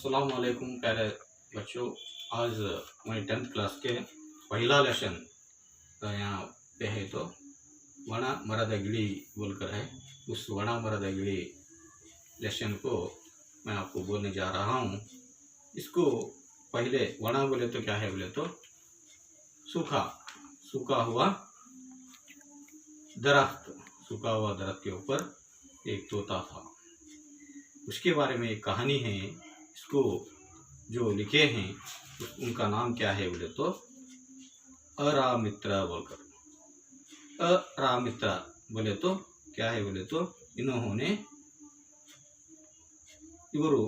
अस्सलाम वालेकुम प्यारे बच्चों। आज मैं 10th क्लास के पहला लेसन यहाँ पे है तो वना मರದ गिड़ी बोलकर है। उस वना मರದ गिड़ी लेसन को मैं आपको बोलने जा रहा हूँ। इसको पहले वना बोले तो क्या है बोले तो सूखा सूखा हुआ दरख्त। सूखा हुआ दरख्त के ऊपर एक तोता था। उसके बारे में एक कहानी है। इसको जो लिखे हैं उनका नाम क्या है बोले तो अरामित्र बोलकर। अरामित्र बोले तो क्या है बोले तो इन्होंने इವರು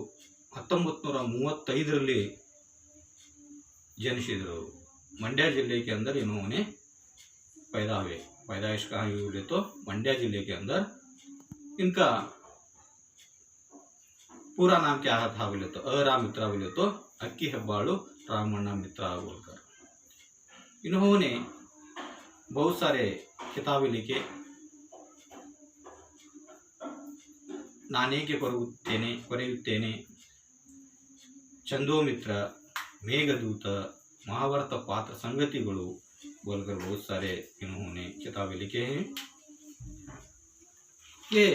1935 जनिसिदरू। मंड्या जिले के अंदर इन्होंने पैदा हुए। पैदाइश कहाँ हुई बोले तो मंड्या जिले के अंदर। इनका पूरा नाम क्या था बोले तो अरामित्र बोले तो अक्की हेब्बाळु रामण्ण मित्र बोलकर। इन्होंने बहुत सारे किताबें लिखे। ನಾನೇಕೆ ಕೊರೆಯುತ್ತೇನೆ, ಚಂದೋಮಿತ್ರ, मेघदूत, महाभारत पात्र संगतिಗಳು बोलकर बहुत सारे इन्होंने किताबें लिखे हैं। ये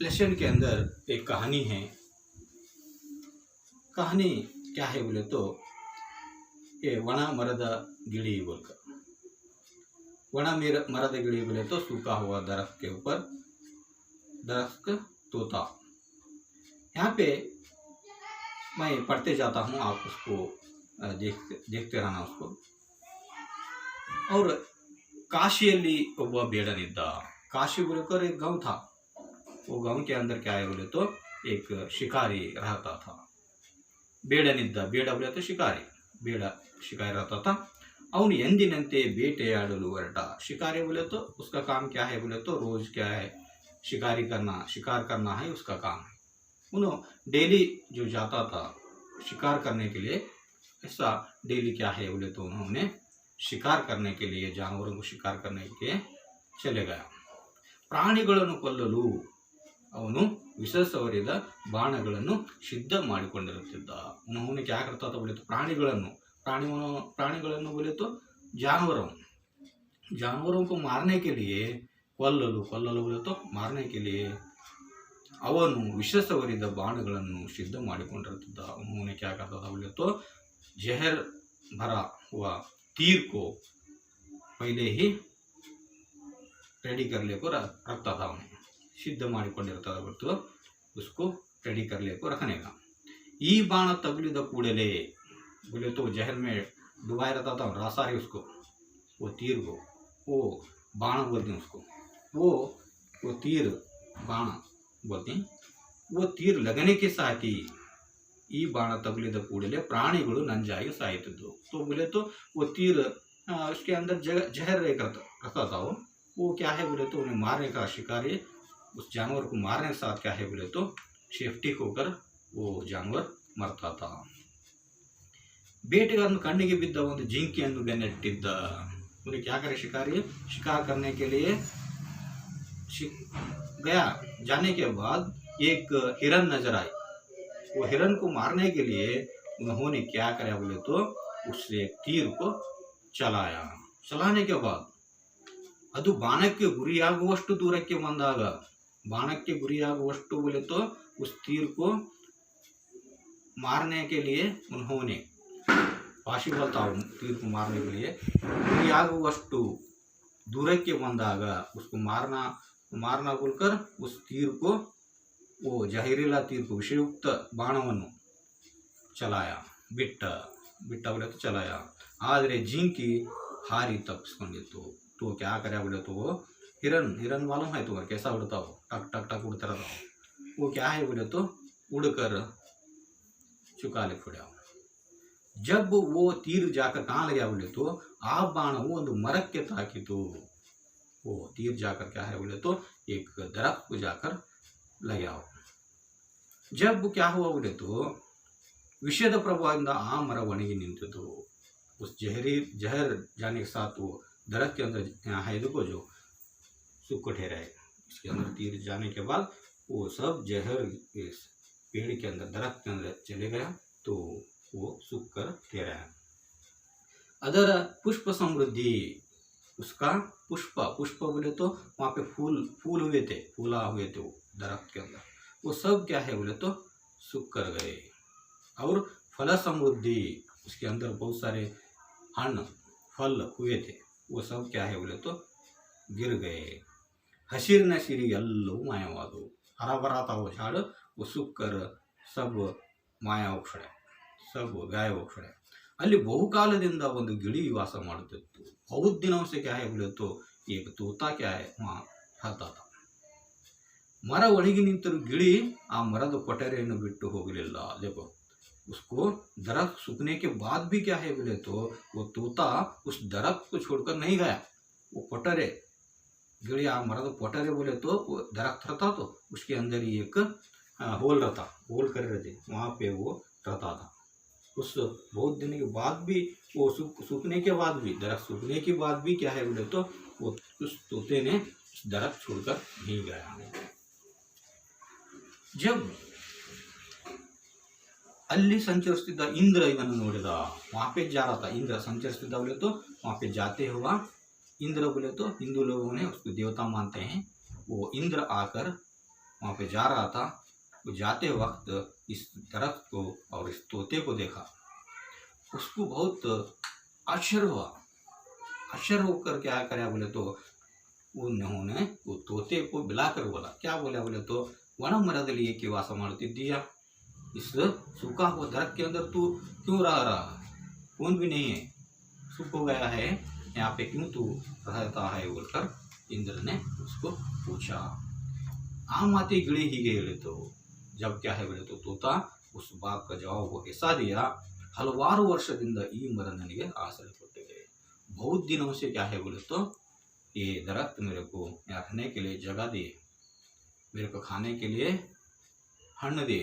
लेसन के अंदर एक कहानी है। कहानी क्या है बोले तो ये वना मರದ गिड़ी बोलकर। वना मರದ गिड़ी बोले तो सूखा हुआ दरख्त के ऊपर दरख्त तोता। यहाँ पे मैं पढ़ते जाता हूँ, आप उसको देखते रहना उसको। और काशिಯಲ್ಲಿ ಒಬ್ಬ ಬೇಡನಿದ್ದ। काशी बोलकर एक गांव था। वो गांव के अंदर क्या है बोले तो एक शिकारी रहता था। ಬೇಡನಿದ್ದ, ಬೇಡ बोले तो शिकारी, ಬೇಡ शिकारी रहता था। ಅವನು ಎಂದಿನಂತೆ ಬೇಟೆಯಾಡಲು ಹೊರಟ। शिकारी बोले तो उसका काम क्या है बोले तो रोज क्या है शिकारी करना, शिकार करना है उसका काम है। उन्होंने डेली जो जाता था शिकार करने के लिए, ऐसा डेली क्या है बोले तो उन्होंने शिकार करने के लिए, जानवरों को शिकार करने के लिए चले गया। ಪ್ರಾಣಿಗಳನ್ನು ಕೊಲ್ಲಲು ಅವನು ವಿಷ ಸವರಿದ ಬಾಣಗಳನ್ನು ಸಿದ್ಧ ಮಾಡಿಕೊಂಡಿರುತ್ತಿದ್ದ। उन्होंने क्या करता था बोले तो प्राणिಗಳನ್ನು बोले तो जानवरों को मारने के लिए, ಕೊಲ್ಲಲು बोले तो मारने के लिए ಅವನು ವಿಷ ಸವರಿದ ಬಾಣಗಳನ್ನು ಸಿದ್ಧ ಮಾಡಿಕೊಂಡಿರುತ್ತಿದ್ದ। उन्होंने क्या करता था बोले तो जहर भरा हुआ तीर को पहले ही रेडी कर लेकर रखता था। उन्हें सिद्ध ಮಾಡಿಕೊಂಡಿರ್ತಾ था बोले तो उसको रेडी कर लेकर रखने का। ಈ ಬಾಣ ತಗುಲಿದ ಕೂಡಲೇ बोले तो जहर में डुबाया रहता था रासारी उसको, वो तीर को, वो बाण बोलते हैं उसको, वो तीर बाण बोलते हैं। वो तीर लगने के साथ ही ಈ ಬಾಣ ತಗುಲಿದ ಕೂಡಲೇ ಪ್ರಾಣಿಗಳು ನಂಜಾಗಿ ಸಾಯುತ್ತಿದ್ದವು। तो बोले तो वो तीर उसके अंदर जहर रहता था। वो क्या है बोले तो उन्हें मारने का, शिकारी उस जानवर को मारने के साथ क्या है बोले तो सेफ्टी होकर वो जानवर मरता था। ಬೇಟೆಗಾರನ ಕಣ್ಣಿಗೆ ಬಿದ್ದ ಒಂದು ಜಿಂಕೆಯನ್ನು ಬೆನ್ನಟ್ಟಿದ್ದ। उन्हें क्या करे शिकारी, शिकार करने के लिए गया। जाने के बाद एक हिरन नजर आई। वो हिरन को मारने के लिए उन्होंने क्या करा बोले तो उससे तीर को चलाया। चलाने के बाद ಅದು ಬಾಣಕ್ಕೆ ಗುರಿಯಾಗುವಷ್ಟು ದೂರಕ್ಕೆ ಬಂದಾಗ, ಬಾಣಕ್ಕೆ ಗುರಿಯಾಗುವಷ್ಟು बोले तो उस तीर को मारने के लिए उन्होंने पॉसिबल था तीर को मारने के लिए। गुरियाಗುವಷ್ಟು दूरಕ್ಕೆ ಬಂದಾಗ उसको मारना बोलकर उस तीर को, वो जहरीला तीर को, विषयुक्त बाणವನ್ನು चलाया। बिट्टा बोले तो चलाया। ಆದರೆ जिंकी हारी तप्पिस्ಕೊಂಡಿತ್ತು। तो क्या करे बोले तो वो हिरन मालूम है तुम्हारे कैसा उड़ता हो, टक टक टक उड़ता रहता हो। वो क्या है बोले तो उड़कर चुका ले पड़ा। जब वो तीर जाकर कहाँ लगा बोले तो आ बाण वो ಒಂದು ಮರಕ್ಕೆ ತಾಕಿತು। वो तीर जाकर क्या है बोले तो एक दरख्त को जाकर लगा। जब क्या हुआ बोले तो विषद प्रभावದಿಂದ आ मर ಒಣಗಿ ನಿಂತಿತು। उस जहर जाने के साथ वो दरख्त के अंदर है देखो जो सूख ठहरा है, इसके अंदर तीर जाने के बाद वो सब जहर पेड़ के अंदर, दरख्त के अंदर चले गया तो वो सूख कर ठहरा है। अदर पुष्प समृद्धि, उसका पुष्प, पुष्प बोले तो वहाँ पे फूल हुए थे, फूला हुए थे वो दरख्त के अंदर, वो सब क्या है बोले तो सूख कर गए। और फल समृद्धि, उसके अंदर बहुत सारे हण फल हुए थे, वो सब क्या है बोले तो गिर गए। हसीर नसीरी ಎಲ್ಲವೂ ಮಾಯವಾದವು, हरा भरा था वो झाड़, वो सूख कर सब ಮಾಯ ಹೋಗ್ಸಡೆ, सब गायब ಹೋಗ್ಸಡೆ। ಅಲ್ಲಿ ಬಹುಕಾಲದಿಂದ ಒಂದು ಗಿಳಿ ವಾಸ ಮಾಡುತ್ತಿತ್ತು। बहुत दिनों से क्या है बोले तो एक तोता क्या है वहाँ रहता था। ಮರ ಒಣಗಿ ನಿಂತರೂ ಗಿಳಿ ಆ ಮರದ ಕೊಠರೆಯನ್ನು ಬಿಟ್ಟು ಹೋಗಲಿಲ್ಲ। देखो उसको दरख्त सूखने के बाद भी क्या है बोले तो वो तोता उस दरख्त को छोड़कर नहीं गया। वो कोठरे, गिड़ी आ मरद कोठरे बोले तो वो दरख्त रहता तो उसके अंदर ही एक होल रहता, होल कर रहे थे, वहाँ पे वो रहता था। उस बहुत दिन के बाद भी वो सूखने के बाद भी, दरख्त सूखने के बाद भी क्या है बोले तो वो उस तोते ने उस दरख्त छोड़कर नहीं गया। जब ಅಲ್ಲಿ ಸಂಚರಿಸುತ್ತಿದ್ದ इंद्र ಇವನು ನೋಡಿದ, वहाँ पे जा रहा था इंद्र, संचरिಸುತ್ತಿದ್ದ बोले तो वहाँ पे जाते हुआ इंद्र बोले तो हिंदू लोगों ने उसको देवता मानते हैं। वो इंद्र आकर वहाँ पे जा रहा था। वो जाते वक्त इस दरख्त को और इस तोते को देखा, उसको बहुत आश्चर्य हुआ। आश्चर्य होकर क्या कराया बोले तो उन्होंने वो तोते को बुलाकर बोला, क्या बोला बोले तो वन मरदली ಏಕೆ ವಾಸ ಮಾಡುತ್ತಿದ್ದೀಯಾ, इस सूखा हुआ दरख्त के अंदर तू क्यों रहा, कौन भी नहीं है, सूख हो गया है, यहाँ पे क्यों तू रहता है बोलकर इंद्र ने उसको पूछा। आम आती गिड़ी ही गए तो जब क्या है बोले तो तोता उस बात का जवाब वो ऐसा दिया, हलवारू वर्षದಿಂದ ಈ ಮರ ನನಗೆ ಆಸರೆ ಕೊಟ್ಟಿದೆ। बहुत दिनों से क्या है बोले तो ये दरख्त मेरे को यहाँ रहने के लिए जगह दे, मेरे को खाने के लिए हಣ್ಣು दे,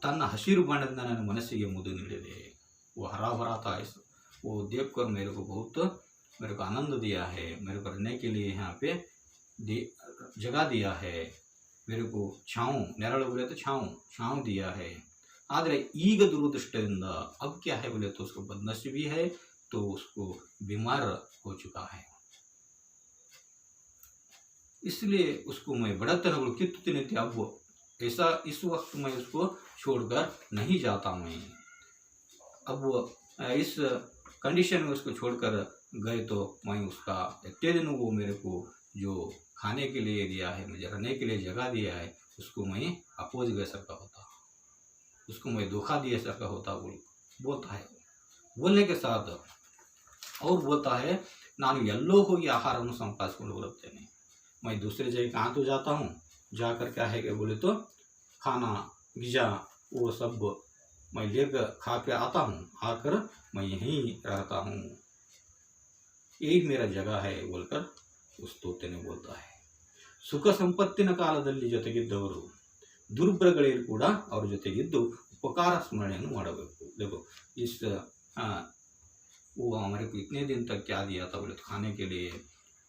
तन्न हसीरु बಣ್ಣದಿಂದ ನನ್ನ ಮನಸ್ಸಿಗೆ ಮುದು ನೀಡಿದೆ। वो हरा भरा था, वो देखकर मेरे को बहुत मेरे को आनंद दिया है, मेरे को रहने के लिए यहाँ पे जगह दिया है, मेरे को छाँव, नेरಳು बोले तो छाँव दिया है। ಆದರೆ ಈಗ ದುರದೃಷ್ಟದಿಂದ अब क्या है बोले तो उसको बदनसीबी है, तो उसको बीमार हो चुका है, इसलिए उसको मैं बड़ा तरह कितने थे। अब ऐसा इस वक्त मैं उसको छोड़कर नहीं जाता मैं। अब इस कंडीशन में उसको छोड़कर गए तो मैं उसका इतने दिन वो मेरे को जो खाने के लिए दिया है, मुझे रहने के लिए जगह दिया है, उसको मैं अपोज गए सर का होता, उसको मैं धोखा दिए सर का होता बोलता है। बोलने के साथ और बोलता है ನಾನು ಎಲ್ಲೋ ಹೋಗಿ ಆಹಾರವನ್ನು ಸಂಪಾದಿಸಿಕೊಂಡು ಬರುತ್ತೇನೆ, मैं दूसरे जगह कहाँ तो जाता हूँ, जाकर क्या है कि बोले तो खाना गिजा वो सब मैं लेकर खा के आता हूँ, आकर मैं यहीं रहता हूँ, यही मेरा जगह है बोलकर उस तोते ने बोलता है। ಸುಖ ಸಂಪತ್ತಿನ ಕಾಲದಲ್ಲಿ ಜೊತೆಗಿದ್ದವರು ದುರ್ಬಲಗಳಲ್ಲಿ ಕೂಡ ಅವರ ಜೊತೆಗಿದ್ದು उपकार स्मरणೆಯನ್ನು ಮಾಡಬೇಕು। देखो इस वो हमारे को इतने दिन तक क्या दिया था बोले तो खाने के लिए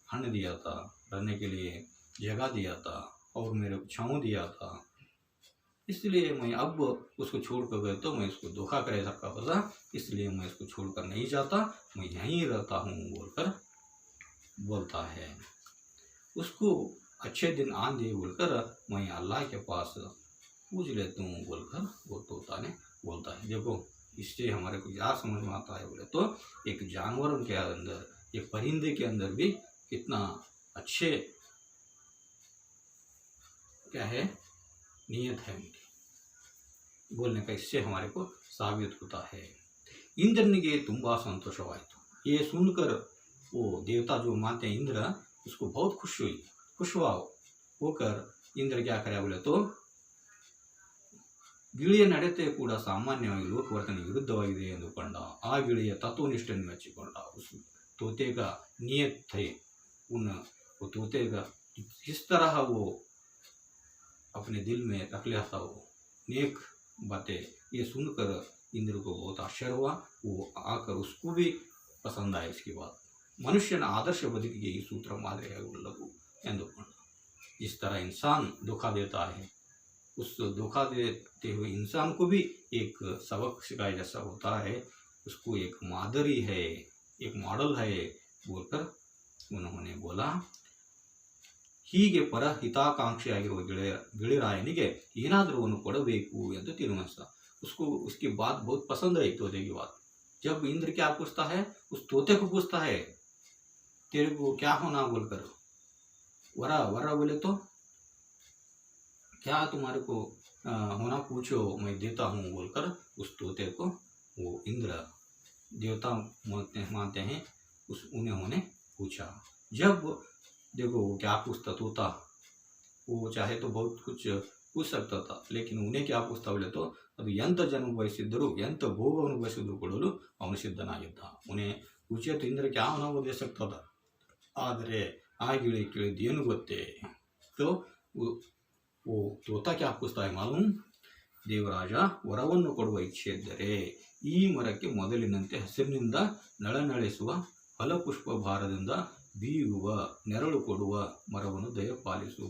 हण दिया था, रहने के लिए जगह दिया था और मेरे को छाँव दिया था, इसलिए मैं अब उसको छोड़ कर गए तो मैं उसको धोखा करे सकता था, इसलिए मैं उसको छोड़कर नहीं जाता, मैं यहीं रहता हूँ बोलकर बोलता है। उसको अच्छे दिन आंधे बोलकर मैं अल्लाह के पास पूछ लेता हूँ बोलकर वो तोता ने बोलता है। देखो इससे हमारे को क्या समझ में आता है बोले तो एक जानवर के अंदर, एक परिंदे के अंदर भी कितना अच्छे क्या है नियत है उनकी, बोलने का इससे हमारे को साबित होता है। इंद्रनिಗೆ ತುಂಬಾ ಸಂತೋಷವಾಯಿತು, ये सुनकर वो देवता जो मानते हैं इंद्र, उसको बहुत खुश होकर इंद्र क्या करे बोले तो ಗಿಳಿಯ ನಡತೆ ಕೂಡ ಸಾಮಾನ್ಯವಾಗಿ ಲೋಕವರ್ತನೆ ವಿರುದ್ಧವಾಗಿದೆ ಎಂದುಕೊಂಡ ಆ ಗಿಳಿಯ ತತ್ವನಿಷ್ಠೆಯನ್ನು ಮೆಚ್ಚಿಕೊಂಡ। उस तोते का नियत थे वो तोते का किस तरह वो अपने दिल में रख लिया था वो नेक बातें, ये सुनकर इंद्र को बहुत आश्चर्य हुआ। वो आकर उसको भी पसंद आया इसकी बात, मनुष्यನ आदर्श ಬದುಕಿಗೆ ಈ ಸೂತ್ರ ಮಾದರಿಯಾಗುವುದು ಎಂದುಕೊಂಡ। इस तरह इंसान धोखा देता है उस धोखा देते हुए इंसान को भी एक सबक सिखाया जैसा होता है, उसको एक मादरी है, एक मॉडल है बोलकर उन्होंने बोला। ಹೀಗೆ ಪರಹಿತಾಕಾಂಕ್ಷಿಯಾಗಿರುವ ಗೆಳೆಯರಾಯನಿಗೆ ಏನಾದರೂ ಒಂದು ಕೊಡಬೇಕು ಎಂದು ತೀರ್ಮಾನಿಸಿದ। उसको उसकी बात बहुत पसंद आई तोते की बात। जब इंद्र क्या पूछता है, उस तोते को पूछता है तेरे को क्या होना बोलकर, वरा वरा बोले तो क्या तुम्हारे को होना पूछो मैं देता हूँ बोलकर उस तोते को वो इंद्र देवता मानते हैं उन्होंने पूछा। जब देखो वो क्या पूछता तोता, वो चाहे तो बहुत कुछ पूछ सकता था, लेकिन उन्हें क्या पूछता बोले तो ಅದು ಎಂಥ ಜನ್ಮ ಬಯಸಿದ್ದರೂ ಎಂಥ ಭೋಗವನ್ನು ಬಯಸಿದ್ರು ಕೊಡಲು ಅವನು ಸಿದ್ಧನಾಗಿದ್ದ। उन्हें पूछे तो इंद्र क्या होना वो दे सकता था, ಆದರೆ ಆ ಗಿಳಿ ಕೇಳಿದ್ದು ಏನು ಗೊತ್ತೇ, तो वो तोता क्या पूछता है मालूम, ದೇವರಾಜ ವರವನ್ನು ಕೊಡುವ ಇಚ್ಛೆ ಇದ್ದರೆ ಈ ಮರಕ್ಕೆ ಮೊದಲಿನಂತೆ ಹಸಿರಿನಿಂದ ನಳನಳಿಸುವ ಫಲಪುಷ್ಪ ಭಾರದಿಂದ ಬೀಗುವ ನೆರಳು ಕೊಡುವ ಮರವನ್ನು ದಯಪಾಲಿಸು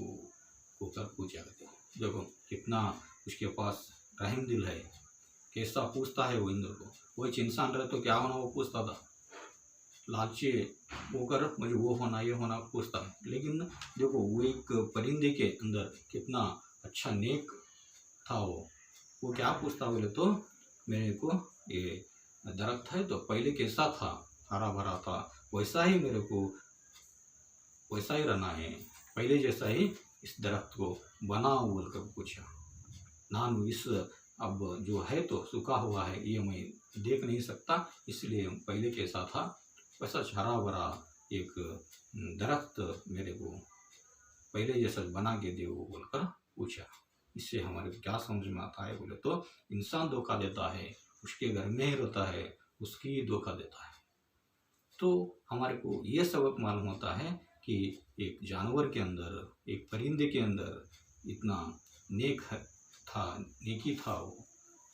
होकर पूछा करते। देखो कितना उसके पास रहम दिल है, कैसा पूछता है वो इंद्र को। वो इंसान रहे तो क्या होना वो पूछता था, लालची होकर मुझे वो होना ये होना पूछता है। लेकिन देखो वो एक परिंदे के अंदर कितना अच्छा नेक था, वो क्या पूछता बोले तो मेरे को ये दरख्त है तो पहले कैसा था, हरा भरा था, वैसा ही मेरे को वैसा ही रहना है, पहले जैसा ही इस दरख्त को बनाओ बोलकर पूछा। नान इस अब जो है तो सूखा हुआ है ये मैं देख नहीं सकता, इसलिए पहले कैसा था वैसा हरा भरा एक दरख्त मेरे को पहले जैसा बना के दे वो बोलकर पूछा। इससे हमारे क्या समझ में आता है बोले तो इंसान धोखा देता है, उसके घर में ही रहता है उसकी धोखा देता है। तो हमारे को ये सबक मालूम होता है कि एक जानवर के अंदर, एक परिंदे के अंदर इतना नेक था, नेकी था,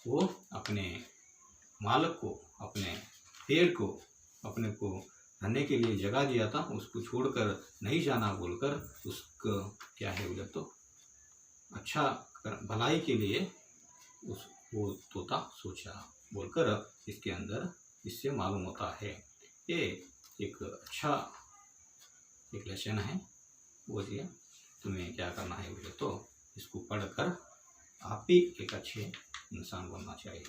वो अपने मालिक को, अपने पेड़ को अपने को रहने के लिए जगह दिया था, उसको छोड़कर नहीं जाना बोलकर उसका क्या है बोले तो अच्छा भलाई के लिए वो तोता सोचा बोलकर इसके अंदर इससे मालूम होता है। ये एक अच्छा एक लेसन है, वो ये तुम्हें क्या करना है बोले तो इसको पढ़कर आप भी एक अच्छे इंसान बनना चाहिए।